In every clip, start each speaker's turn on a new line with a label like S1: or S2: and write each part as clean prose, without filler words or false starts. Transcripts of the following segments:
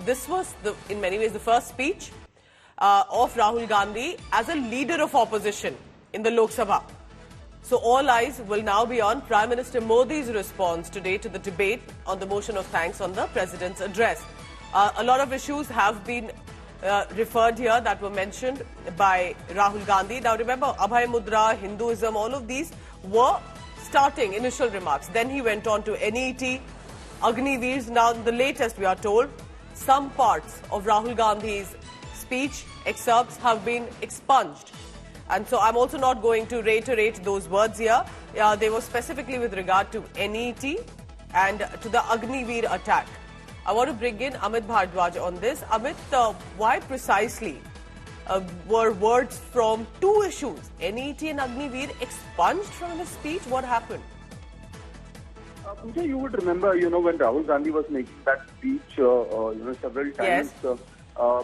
S1: this was, in many ways, the first speech of Rahul Gandhi as a leader of opposition in the Lok Sabha. So all eyes will now be on Prime Minister Modi's response today to the debate on the motion of thanks on the President's address. A lot of issues have been referred here that were mentioned by Rahul Gandhi. Now remember, Abhay Mudra, Hinduism, all of these were starting initial remarks. Then he went on to NET, Agniveers. Now the latest, we are told, some parts of Rahul Gandhi's speech excerpts have been expunged. And so I'm also not going to reiterate those words here. They were specifically with regard to NET and to the Agniveer attack. I want to bring in Amit Bhardwaj on this. Amit, why precisely were words from two issues, NET and Agniveer, expunged from his speech? What happened?
S2: Pooja, you would remember, when Rahul Gandhi was making that speech, several times,
S1: Yes.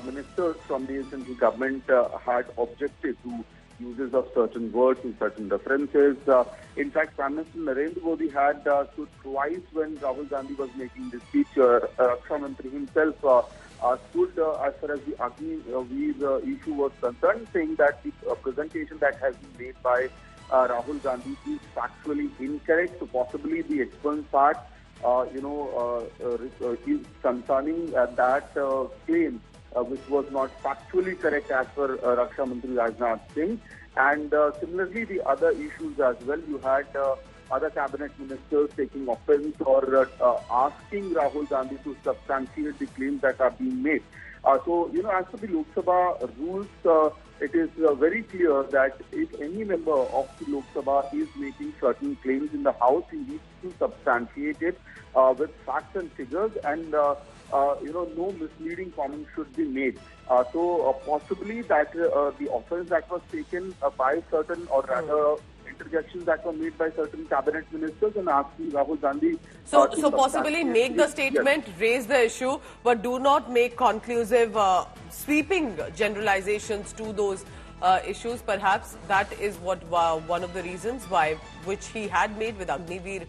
S2: Ministers from the central government had objected to uses of certain words and certain references. In fact, Prime Minister Narendra Modi had stood twice when Rahul Gandhi was making this speech. Raksha Mantri himself stood as far as the Agniveer issue was concerned, saying that the presentation that has been made by Rahul Gandhi is factually incorrect. So possibly the expunged part, is concerning that claim, which was not factually correct as per Raksha Mantri Rajnath Singh. And similarly, the other issues as well. You had other cabinet ministers taking offense or asking Rahul Gandhi to substantiate the claims that are being made. So, as per the Lok Sabha rules, it is very clear that if any member of the Lok Sabha is making certain claims in the House, he needs to substantiate it with facts and figures, and no misleading comments should be made. So possibly that the offense that was taken by certain, or rather interjections that were made by certain cabinet ministers and asking Rahul Gandhi.
S1: So possibly make the statement, yes, raise the issue, but do not make conclusive, sweeping generalizations to those issues. Perhaps that is what one of the reasons which he had made with Agniveer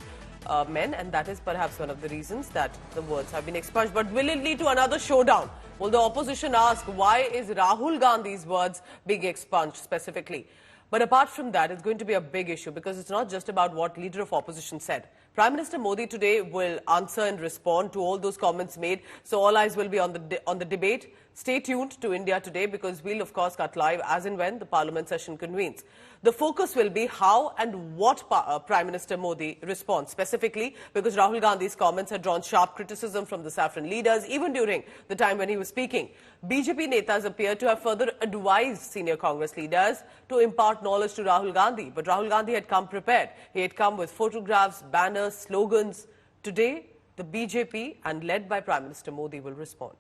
S1: men, and that is perhaps one of the reasons that the words have been expunged. But will it lead to another showdown? Will the opposition ask, why is Rahul Gandhi's words being expunged specifically? But apart from that, it's going to be a big issue, because it's not just about what leader of opposition said. Prime Minister Modi today will answer and respond to all those comments made. So all eyes will be on the debate. Stay tuned to India Today, because we'll of course cut live as and when the Parliament session convenes. The focus will be how and what Prime Minister Modi responds, specifically because Rahul Gandhi's comments had drawn sharp criticism from the saffron leaders, even during the time when he was speaking. BJP netas appear to have further advised senior Congress leaders to impart knowledge to Rahul Gandhi. But Rahul Gandhi had come prepared. He had come with photographs, banners, slogans. Today, the BJP, and led by Prime Minister Modi, will respond.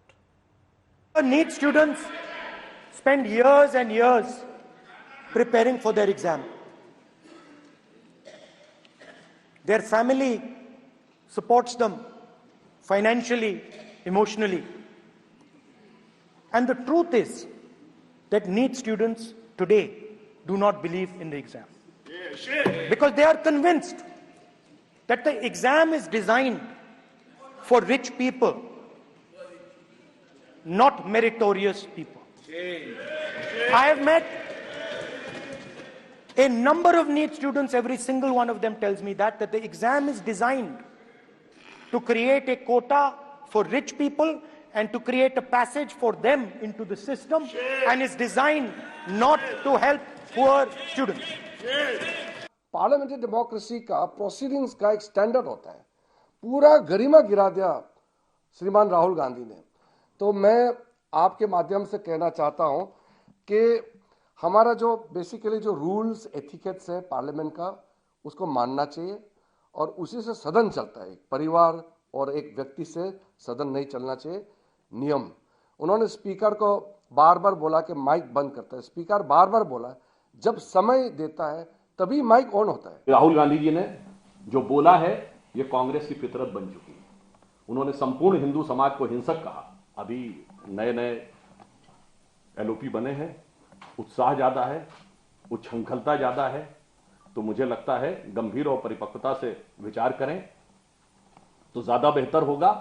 S3: NEET students spend years and years preparing for their exam. Their family supports them financially, emotionally. And the truth is that NEET students today do not believe in the exam. Because they are convinced that the exam is designed for rich people, not meritorious people. I have met a number of NEET students. Every single one of them tells me that the exam is designed to create a quota for rich people and to create a passage for them into the system, and is designed not to help poor students.
S4: Parliamentary democracy का proceedings का एक standard होता है, पूरा गरिमा गिरा दिया श्रीमान राहुल गांधी ने। तो मैं आपके माध्यम से कहना चाहता हूं कि हमारा जो बेसिकली जो रूल्स एथिकेट्स है पार्लियामेंट का, उसको मानना चाहिए, और उसी से सदन चलता है। एक परिवार और एक व्यक्ति से सदन नहीं चलना चाहिए, नियम। उन्होंने स्पीकर को बार बार बोला कि माइक बंद करता है, स्पीकर बार बार बोला, जब समय देता है तभी माइक ऑन होता है।
S5: राहुल गांधी जी ने जो बोला है, ये कांग्रेस की फितरत बन चुकी है। उन्होंने संपूर्ण हिंदू समाज को हिंसक कहा। अभी नए नए एलओपी बने हैं, उत्साह ज्यादा है, उच्छृंखलता ज्यादा है, तो मुझे लगता है गंभीर और परिपक्वता से विचार करें तो ज्यादा बेहतर होगा।